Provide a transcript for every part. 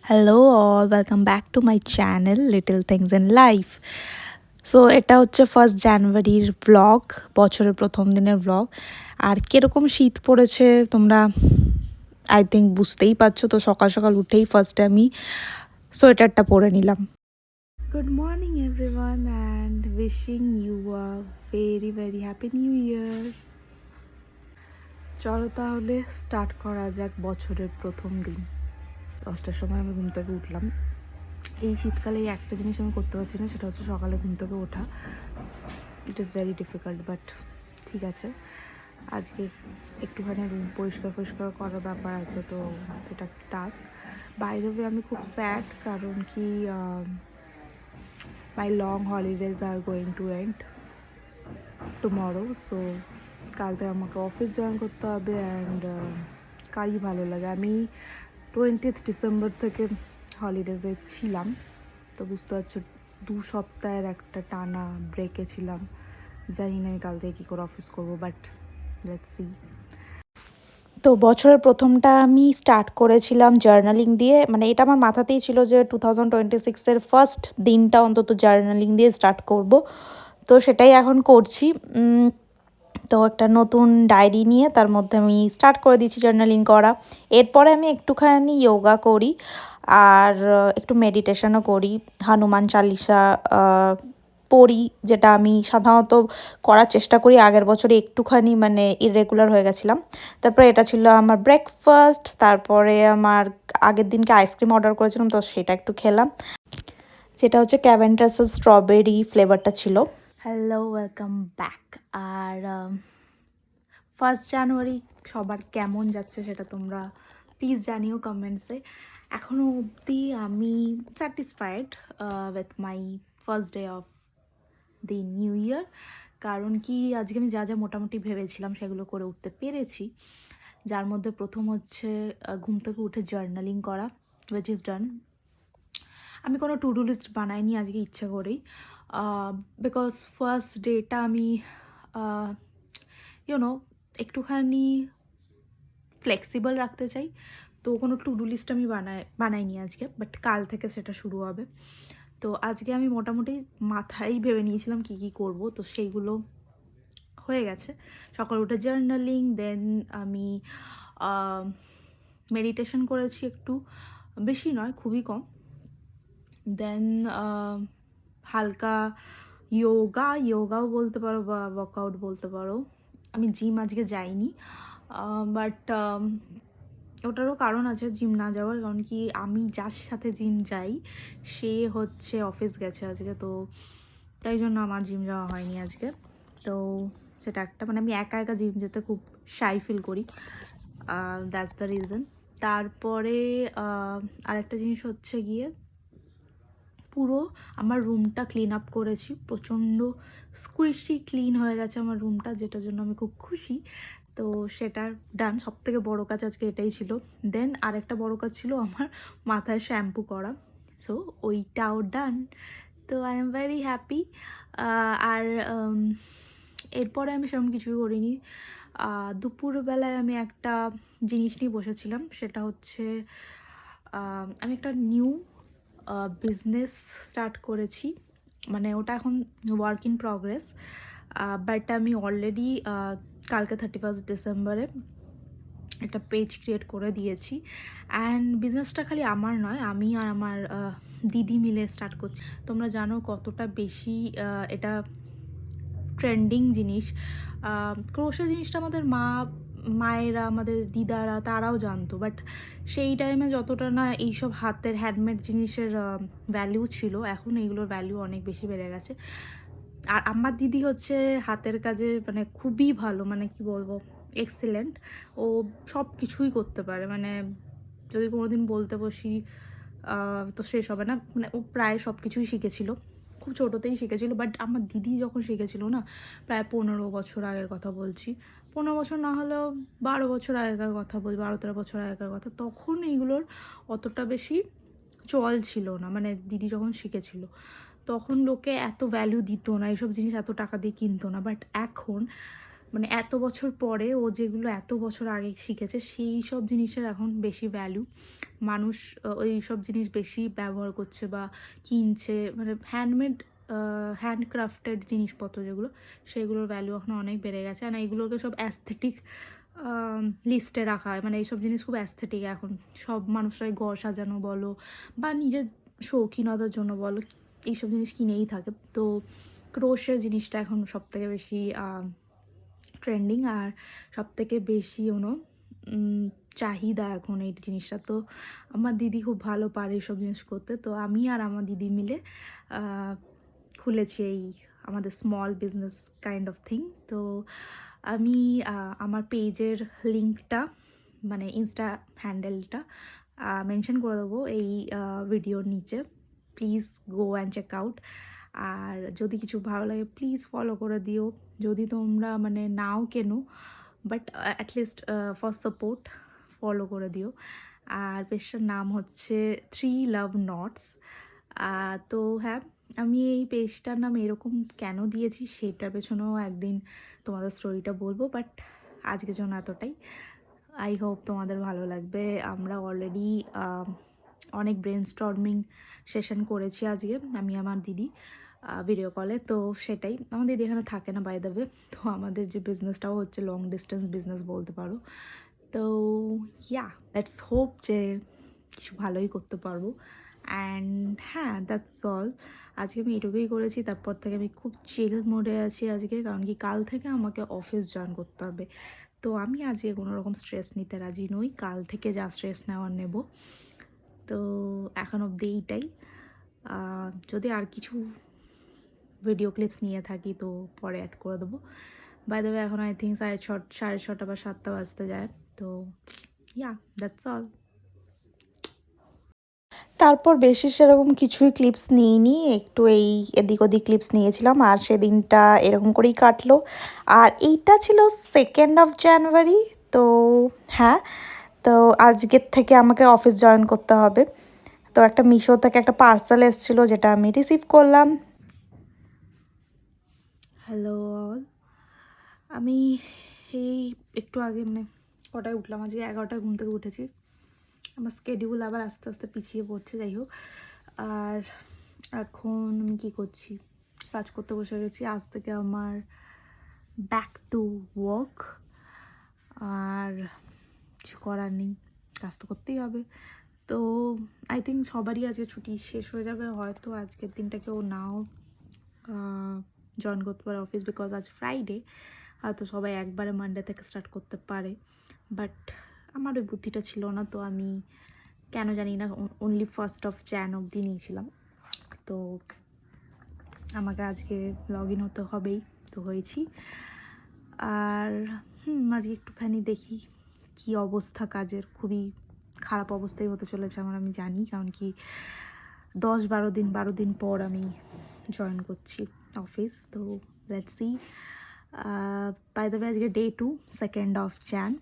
Hello all, welcome back to my channel little things in life. So এটা হচ্ছে 1 জানুয়ারির blog, বছরের প্রথম দিনের ব্লগ। আর কীরকম শীত পড়েছে তোমরা আই থিঙ্ক বুঝতেই পারছো। তো সকাল সকাল উঠেই ফার্স্টে আমি সোয়েটারটা পরে নিলাম। Good morning everyone and wishing you a very very happy new year. চলো তাহলে স্টার্ট করা যাক বছরের প্রথম দিন। 10টার সময় আমি ঘুম থেকে উঠলাম। এই শীতকালে এই একটা জিনিস আমি করতে পারছি না, সেটা হচ্ছে সকালে ঘুম থেকে ওঠা। It is very difficult, but ঠিক আছে। আজকে একটুখানি রুম পরিষ্কার করার ব্যাপার আছে, তো এটা একটা টাস্ক। বাই দ্য ওয়ে আমি খুব স্যাড, কারণ কি my long holidays are going to end tomorrow. So কাল থেকে আমাকে অফিস জয়েন করতে হবে অ্যান্ড কারই ভালো লাগে। আমি 20th ডিসেম্বর থেকে হলিডেজে ছিলাম, তো বুঝতে পারছো 2 সপ্তাহের একটা টানা ব্রেকে ছিলাম। জানি না আমি কাল থেকে কী করে অফিস করবো, বাট লেটস সি। তো বছরের প্রথমটা আমি স্টার্ট করেছিলাম জার্নালিং দিয়ে। মানে এটা আমার মাথাতেই ছিল যে 2026-এর ফার্স্ট দিনটা অন্তত জার্নালিং দিয়ে স্টার্ট করব। তো সেটাই এখন করছি। তো একটা নতুন ডায়েরি নিয়ে তার মধ্যে আমি স্টার্ট করে দিয়েছি জার্নালিং করা। এরপরে আমি একটুখানি যোগা করি আর একটু মেডিটেশনও করি, হনুমান চালিসা পড়ি, যেটা আমি সাধারণত করার চেষ্টা করি। আগের বছরে একটুখানি মানে ইররেগুলার হয়ে গেছিলাম। তারপরে এটা ছিল আমার ব্রেকফাস্ট। তারপরে আমার আগের দিনকে আইসক্রিম অর্ডার করেছিলাম, তো সেটা একটু খেলাম, যেটা হচ্ছে ক্যাভেন্টাসের স্ট্রবেরি ফ্লেভারটা ছিল। Hello, welcome back. আর 1 জানুয়ারি সবার কেমন যাচ্ছে সেটা তোমরা প্লিজ জানিও কমেন্টসে। এখনও অবধি আমি satisfied with my first day of the new year. কারণ কি আজকে আমি যা যা মোটামুটি ভেবেছিলাম সেগুলো করে উঠতে পেরেছি। যার মধ্যে প্রথম হচ্ছে ঘুম থেকে উঠে জার্নালিং করা, উইচ ইজ ডান। আমি কোনো টু ডু লিস্ট বানাইনি আজকে ইচ্ছা করেই, বিকজ ফার্স্ট ডেটা আমি ইউনো একটুখানি ফ্লেক্সিবল রাখতে চাই। তো কোনো টু ডু লিস্ট আমি বানাইনি আজকে, বাট কাল থেকে সেটা শুরু হবে। তো আজকে আমি মোটামুটি মাথায় ভেবে নিয়েছিলাম কী কী করবো, তো সেইগুলো হয়ে গেছে। সকালে উঠে জার্নালিং, দেন আমি মেডিটেশন করেছি একটু, বেশি নয়, খুবই কম। দেন হালকা যোগাও বলতে পারো বা ওয়ার্কআউট বলতে পারো। আমি জিম আজকে যাইনি, বাট ওটারও কারণ আছে জিম না যাওয়ার। কারণ কি আমি যার সাথে জিম যাই সে হচ্ছে অফিস গেছে আজকে, তো তাই জন্য আমার জিম যাওয়া হয়নি আজকে। তো সেটা একটা, মানে আমি একা একা জিম যেতে খুব শাই ফিল করি, দ্যাটস দ্য রিজন। তারপরে আরেকটা জিনিস হচ্ছে গিয়ে পুরো আমার রুমটা ক্লিন আপ করেছি। প্রচণ্ড স্কুইশি ক্লিন হয়ে গেছে আমার রুমটা, যেটার জন্য আমি খুব খুশি। তো সেটার ডান। সবথেকে বড় কাজ আজকে এটাই ছিল। দেন আরেকটা বড় কাজ ছিল আমার মাথায় শ্যাম্পু করা, সো ওইটাও ডান। তো আই এম ভেরি হ্যাপি। আর এরপরে আমি সেরকম কিছুই করিনি। দুপুরবেলায় আমি একটা জিনিস নিয়ে বসেছিলাম, সেটা হচ্ছে আমি একটা নিউ বিজনেস স্টার্ট করেছি। মানে ওটা এখন ওয়ার্ক ইন প্রগ্রেস, বাট আমি অলরেডি কালকে 31 ডিসেম্বরে একটা পেজ ক্রিয়েট করে দিয়েছি। অ্যান্ড বিজনেসটা খালি আমার নয়, আমি আর আমার দিদি মিলে স্টার্ট করছি। তোমরা জানো কতটা বেশি এটা ট্রেন্ডিং জিনিস। ক্রোশে জিনিসটা আমাদের মায়েরা, আমাদের দিদারা, তারাও জানতো, বাট সেই টাইমে যতটা না এইসব হাতের হ্যান্ডমেড জিনিসের ভ্যালু ছিল, এখন এইগুলোর ভ্যালু অনেক বেশি বেড়ে গেছে। আর আমার দিদি হচ্ছে হাতের কাজে মানে খুবই ভালো, মানে কি বলবো, এক্সেলেন্ট। ও সব কিছুই করতে পারে, মানে যদি কোনো দিন বলতে বসি তো শেষ হবে না। মানে ও প্রায় সব কিছুই শিখেছিল, খুব ছোটোতেই শিখেছিল। বাট আমার দিদি যখন শিখেছিল না, প্রায় 15 বছর আগের কথা বলছি, 15 বছর না হলেও 12 বছর আগেকার কথা বলছি, 12-13 বছর আগেকার কথা। তখন এইগুলোর অতটা বেশি চল ছিল না, মানে দিদি যখন শিখেছিল তখন লোকে এত ভ্যালু দিত না, এইসব জিনিস এত টাকা দিয়ে কিনতো না। বাট এখন মানে এত বছর পরে ও যেগুলো এত বছর আগে শিখেছে সেই সব জিনিসের এখন বেশি ভ্যালু। মানুষ ওই সব জিনিস বেশি ব্যবহার করছে বা কিনছে, মানে হ্যান্ডমেড হ্যান্ডক্রাফটেড জিনিসপত্র যেগুলো, সেগুলোর ভ্যালু এখন অনেক বেড়ে গেছে। আর এগুলোকে সব অ্যাস্থেটিক লিস্টে রাখা হয়, মানে এইসব জিনিস খুব অ্যাস্থেটিক এখন। সব মানুষরাই ঘর সাজানো বলো বা নিজের শৌখিনতার জন্য বলো, এইসব জিনিস কিনেই থাকে। তো ক্রোশের জিনিসটা এখন সবথেকে বেশি ট্রেন্ডিং আর সবথেকে বেশি চাহিদা এখন এই জিনিসটা। তো আমার দিদি খুব ভালো পারে এইসব জিনিস করতে, তো আমি আর আমার দিদি মিলে খুলেছি এই আমাদের small business kind of thing. তো আমি আমার পেজের লিঙ্কটা, মানে ইনস্টা হ্যান্ডেলটা মেনশন করে দেবো এই ভিডিওর নিচে। Please go and check out. আর যদি কিছু ভালো লাগে প্লিজ ফলো করে দিও, যদি তোমরা মানে নাও কেনো, but at least for support follow করে দিও। আর পেজটার নাম হচ্ছে 3 লাভ নটস। তো হ্যাঁ, আমি এই পেজটার নাম এরকম কেন দিয়েছি সেটার পেছনেও একদিন তোমাদের স্টোরিটা বলবো, বাট আজকের জন্য এতটাই। আই হোপ তোমাদের ভালো লাগবে। আমরা অলরেডি অনেক ব্রেনস্টর্মিং সেশন করেছি আজকে, আমি আমার দিদি ভিডিও কলে। তো সেটাই, আমার দিদি এখানে থাকে না বাই দ্য ওয়ে। তো আমাদের যে বিজনেসটাও হচ্ছে লং ডিস্টেন্স বিজনেস বলতে পারো। তো ইয়া, লেটস হোপ যে কিছু ভালোই করতে পারবো। অ্যান্ড হ্যাঁ, দ্যাটস অল। আজকে আমি এটুকুই করেছি, তারপর থেকে আমি খুব চিল মোডে আছি আজকে, কারণ কি কাল থেকে আমাকে অফিস জয়েন করতে হবে। তো আমি আজকে কোনো রকম স্ট্রেস নিতে রাজি নই, কাল থেকে যা স্ট্রেস নেওয়ার নেব। তো এখন অবধি এইটাই। যদি আর কিছু ভিডিও ক্লিপস নিয়ে থাকি তো পরে অ্যাড করে দেবো। বাই দ্য ওয়ে এখন আই থিঙ্ক 6:30 বা 7টা বাজতে যায়। তো ইয়া, দ্যাটস অল। তারপর বেশি সেরকম কিছুই ক্লিপস নিইনি, একটু এই এদিক ওদিক ক্লিপস নিয়েছিলাম আর সেদিনটা এরকম করেই কাটলো। আর এইটা ছিল 2nd অফ জানুয়ারি। তো হ্যাঁ, তো আজকের থেকে আমাকে অফিস জয়েন করতে হবে। তো একটা মিশো থেকে একটা পার্সেল এসেছিলো যেটা আমি রিসিভ করলাম। হ্যালো অল, আমি এই একটু আগে মানে কটায় উঠলাম, আজকে 11টায় ঘুম থেকে উঠেছি। আমার স্কেডিউল আবার আস্তে আস্তে পিছিয়ে পড়ছে, যাই হোক। আর এখন আমি কী করছি, কাজ করতে বসে গেছি। আজ থেকে আমার ব্যাক টু ওয়ার্ক, আর কিছু করার নেই, কাজ তো করতেই হবে। তো আই থিঙ্ক সবারই আজকে ছুটি শেষ হয়ে যাবে, হয়তো আজকের দিনটা কেউ নাও জয়েন করতে পারে অফিস, বিকজ আজ ফ্রাইডে। হয়তো সবাই একবারে মানডে থেকে স্টার্ট করতে পারে, বাট আমার ওই বুদ্ধিটা ছিল না। তো আমি কেন জানি না অনলি 1st অফ jan অবধি নিয়েছিলাম। তো আমাকে আজকে লগ ইন হতে হবেই, তো হয়েছি। আর আজকে একটুখানি দেখি কি অবস্থা কাজের, খুবই খারাপ অবস্থাই হতে চলেছে আমার, আমি জানি। কারণ কি 12 দিন পর আমি জয়েন করছি অফিস। তো let's see. By the way আজকে ডে 2, 2nd অফ jan।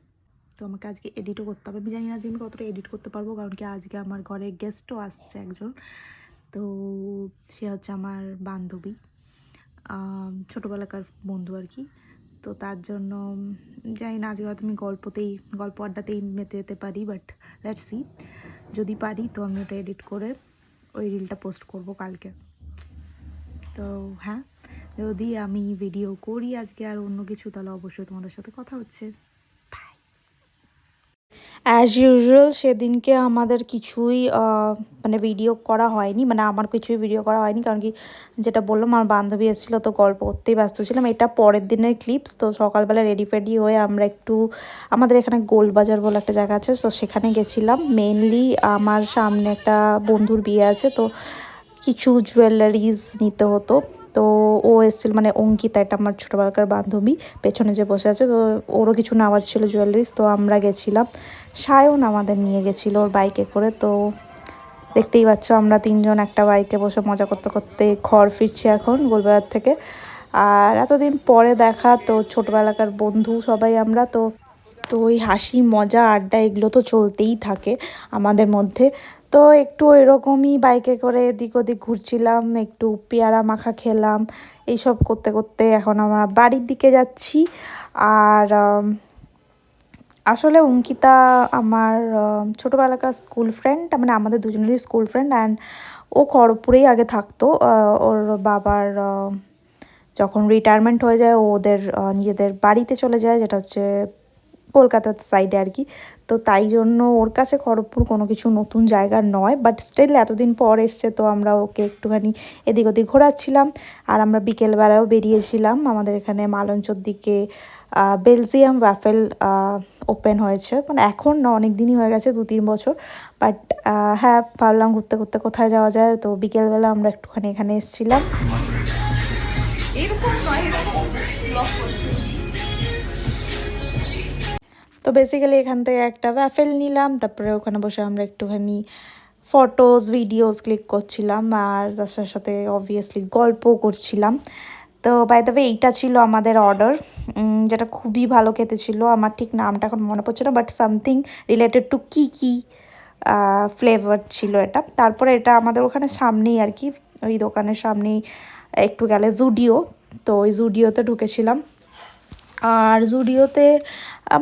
তো আমাকে আজকে এডিটও করতে হবে। আমি জানি না যে আমি কতটা এডিট করতে পারবো, কারণ কি আজকে আমার ঘরে গেস্টও আসছে একজন। তো সে হচ্ছে আমার বান্ধবী, ছোটোবেলাকার বন্ধু আর কি। তো তার জন্য জানি না আজকে হয়তো আমি গল্প আড্ডাতেই মেতে যেতে পারি, বাট লেটস সি। যদি পারি তো আমি ওটা এডিট করে ওই রিলটা পোস্ট করব কালকে। তো হ্যাঁ, যদি আমি ভিডিও করি আজকে আর অন্য কিছু, তাহলে অবশ্যই তোমাদের সাথে কথা হচ্ছে। অ্যাজ ইউজুয়াল সেদিনকে আমাদের কিছুই মানে ভিডিও করা হয়নি, মানে আমার কিছুই ভিডিও করা হয়নি, কারণ কি যেটা বললাম আমার বান্ধবী এসেছিলো, তো গল্প করতেই ব্যস্ত ছিলাম। এটা পরের দিনের ক্লিপস। তো সকালবেলা রেডি ফেডি হয়ে আমরা একটু আমাদের এখানে গোলবাজার বলে একটা জায়গা আছে, তো সেখানে গেছিলাম। মেনলি আমার সামনে একটা বন্ধুর বিয়ে আছে, তো কিছু জুয়েলারিজ নিতে হতো। তো ও এসেছিলো, মানে অঙ্কিতা, এটা আমার ছোটোবেলাকার বান্ধবী, পেছনে যে বসে আছে। তো ওরও কিছু নেওয়ার ছিল জুয়েলারিজ, তো আমরা গেছিলাম। সায়ন আমাদের নিয়ে গেছিলো ওর বাইকে করে। তো দেখতেই পাচ্ছ আমরা 3জন একটা বাইকে বসে মজা করতে করতে ঘর ফিরছি এখন গোলবাজার থেকে। আর এতদিন পরে দেখা, তো ছোটোবেলাকার বন্ধু সবাই আমরা। তো তো ওই হাসি মজা আড্ডা এগুলো তো চলতেই থাকে আমাদের মধ্যে। তো একটু এরকমই বাইকে করে এদিক ওদিক ঘুরছিলাম, একটু পেয়ারা মাখা খেলাম, এইসব করতে করতে এখন আমরা বাড়ির দিকে যাচ্ছি। আর আসলে অঙ্কিতা আমার ছোটোবেলাকার স্কুল ফ্রেন্ড, মানে আমাদের দুজনেরই স্কুল ফ্রেন্ড। অ্যান্ড ও খড়গপুরেই আগে থাকতো। ওর বাবার যখন রিটায়ারমেন্ট হয়ে যায় ও ওদের নিজেদের বাড়িতে চলে যায়, যেটা হচ্ছে কলকাতার সাইডে আর কি। তো তাই জন্য ওর কাছে খড়গপুর কোনো কিছু নতুন জায়গা নয়, বাট স্টিল এতদিন পর এসছে তো আমরা ওকে একটুখানি এদিক ওদিক ঘোরাচ্ছিলাম। আর আমরা বিকেলবেলাও বেরিয়েছিলাম, আমাদের এখানে মালঞ্চর দিকে বেলজিয়াম ওয়াফেল ওপেন হয়েছে, মানে এখন না অনেক দিনই হয়ে গেছে, 2-3 বছর। বাট হ্যাঁ, ভাবলাম ঘুরতে ঘুরতে কোথায় যাওয়া যায়, তো বিকেলবেলা আমরা একটুখানি এখানে এসেছিলাম। এরকম নয়, এরকম ব্লগ করছি। তো বেসিক্যালি এখান থেকে একটা ওয়াফেল নিলাম, তারপরে ওখানে বসে আমরা একটুখানি ফটোজ ভিডিওস ক্লিক করছিলাম, আর তার সাথে সাথে অবভিয়াসলি গল্পও করছিলাম। তো বাই দ্য ওয়ে এইটা ছিল আমাদের অর্ডার, যেটা খুবই ভালো খেতে ছিল। আমার ঠিক নামটা এখন মনে পড়ছে না, বাট সামথিং রিলেটেড টু কি ফ্লেভার ছিল এটা। তারপরে এটা আমাদের ওখানে সামনেই আর কি, ওই দোকানের সামনেই একটু গেলে জুডিও, তো ওই জুডিওতে ঢুকেছিলাম। আর জুডিওতে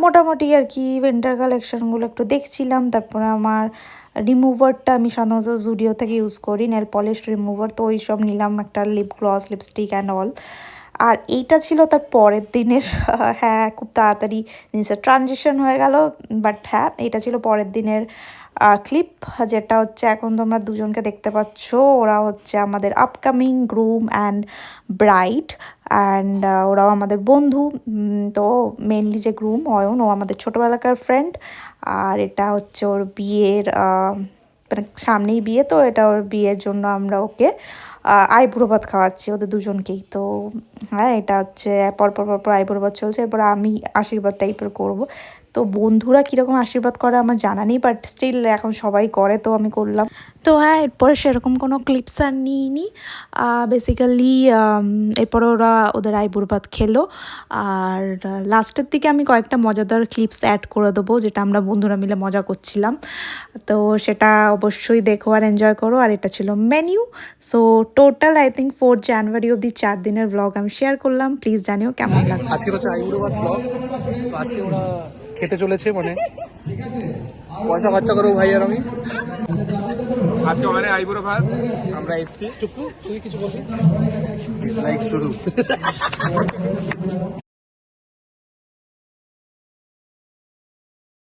মোটামুটি আর কি উইন্টার কালেকশানগুলো একটু দেখছিলাম। তারপরে আমার রিমুভারটা আমি সাধারণত জুডিও থেকে ইউজ করি, নেল পলিশ রিমুভার, তো ওই সব নিলাম, একটা lip gloss, lipstick and all. আর এইটা ছিল তার পরের দিনের হ্যাঁ, খুব তাড়াতাড়ি জিনিসটা ট্রানজিশন হয়ে গেল, বাট হ্যাঁ, এটা ছিল পরের দিনের ক্লিপ, যেটা হচ্ছে এখন তোমরা দুজনকে দেখতে পাচ্ছ। ওরা হচ্ছে আমাদের upcoming groom and bride, and ওরাও আমাদের বন্ধু। তো মেনলি যে গ্রুম অয়ন, ও আমাদের ছোটোবেলাকার ফ্রেন্ড। আর এটা হচ্ছে ওর বিয়ের মানে সামনেই বিয়ে, তো এটা ওর বিয়ের জন্য আমরা ওকে আইবুড়ো ভাত খাওয়াচ্ছি ওদের দুজনকেই। তো হ্যাঁ, এটা হচ্ছে পরপর আইবুড়ো ভাত চলছে, এরপর আমি আশীর্বাদ টাইপের করব। তো বন্ধুরা কীরকম আশীর্বাদ করে আমার জানা নেই, বাট স্টিল এখন সবাই করে, তো আমি করলাম। তো হ্যাঁ, এরপরে সেরকম কোনো ক্লিপস আর নিইনি। বেসিক্যালি এরপরে ওরা ওদের আইবুড়ো ভাত খেলো। আর লাস্টের দিকে আমি কয়েকটা মজাদার ক্লিপস অ্যাড করে দেবো, যেটা আমরা বন্ধুরা মিলে মজা করছিলাম। তো সেটা অবশ্যই দেখো আর এনজয় করো। আর এটা ছিল menu. So total I think 4 জানুয়ারি অবধি 4 দিনের ব্লগ আমি শেয়ার করলাম। প্লিজ জানিও কেমন লাগলো। আজকে হচ্ছে আইবুড়ো ভাত ব্লগ। তো আজকে ওরা খেতে চলেছে, মানে পয়সা খরচা করবো ভাই আর আমি। আজকে ওখানে আইবুড়ো ভাত আমরা এসছি। চুপু, তুই কিছু বলছিস? লাইক শুরু।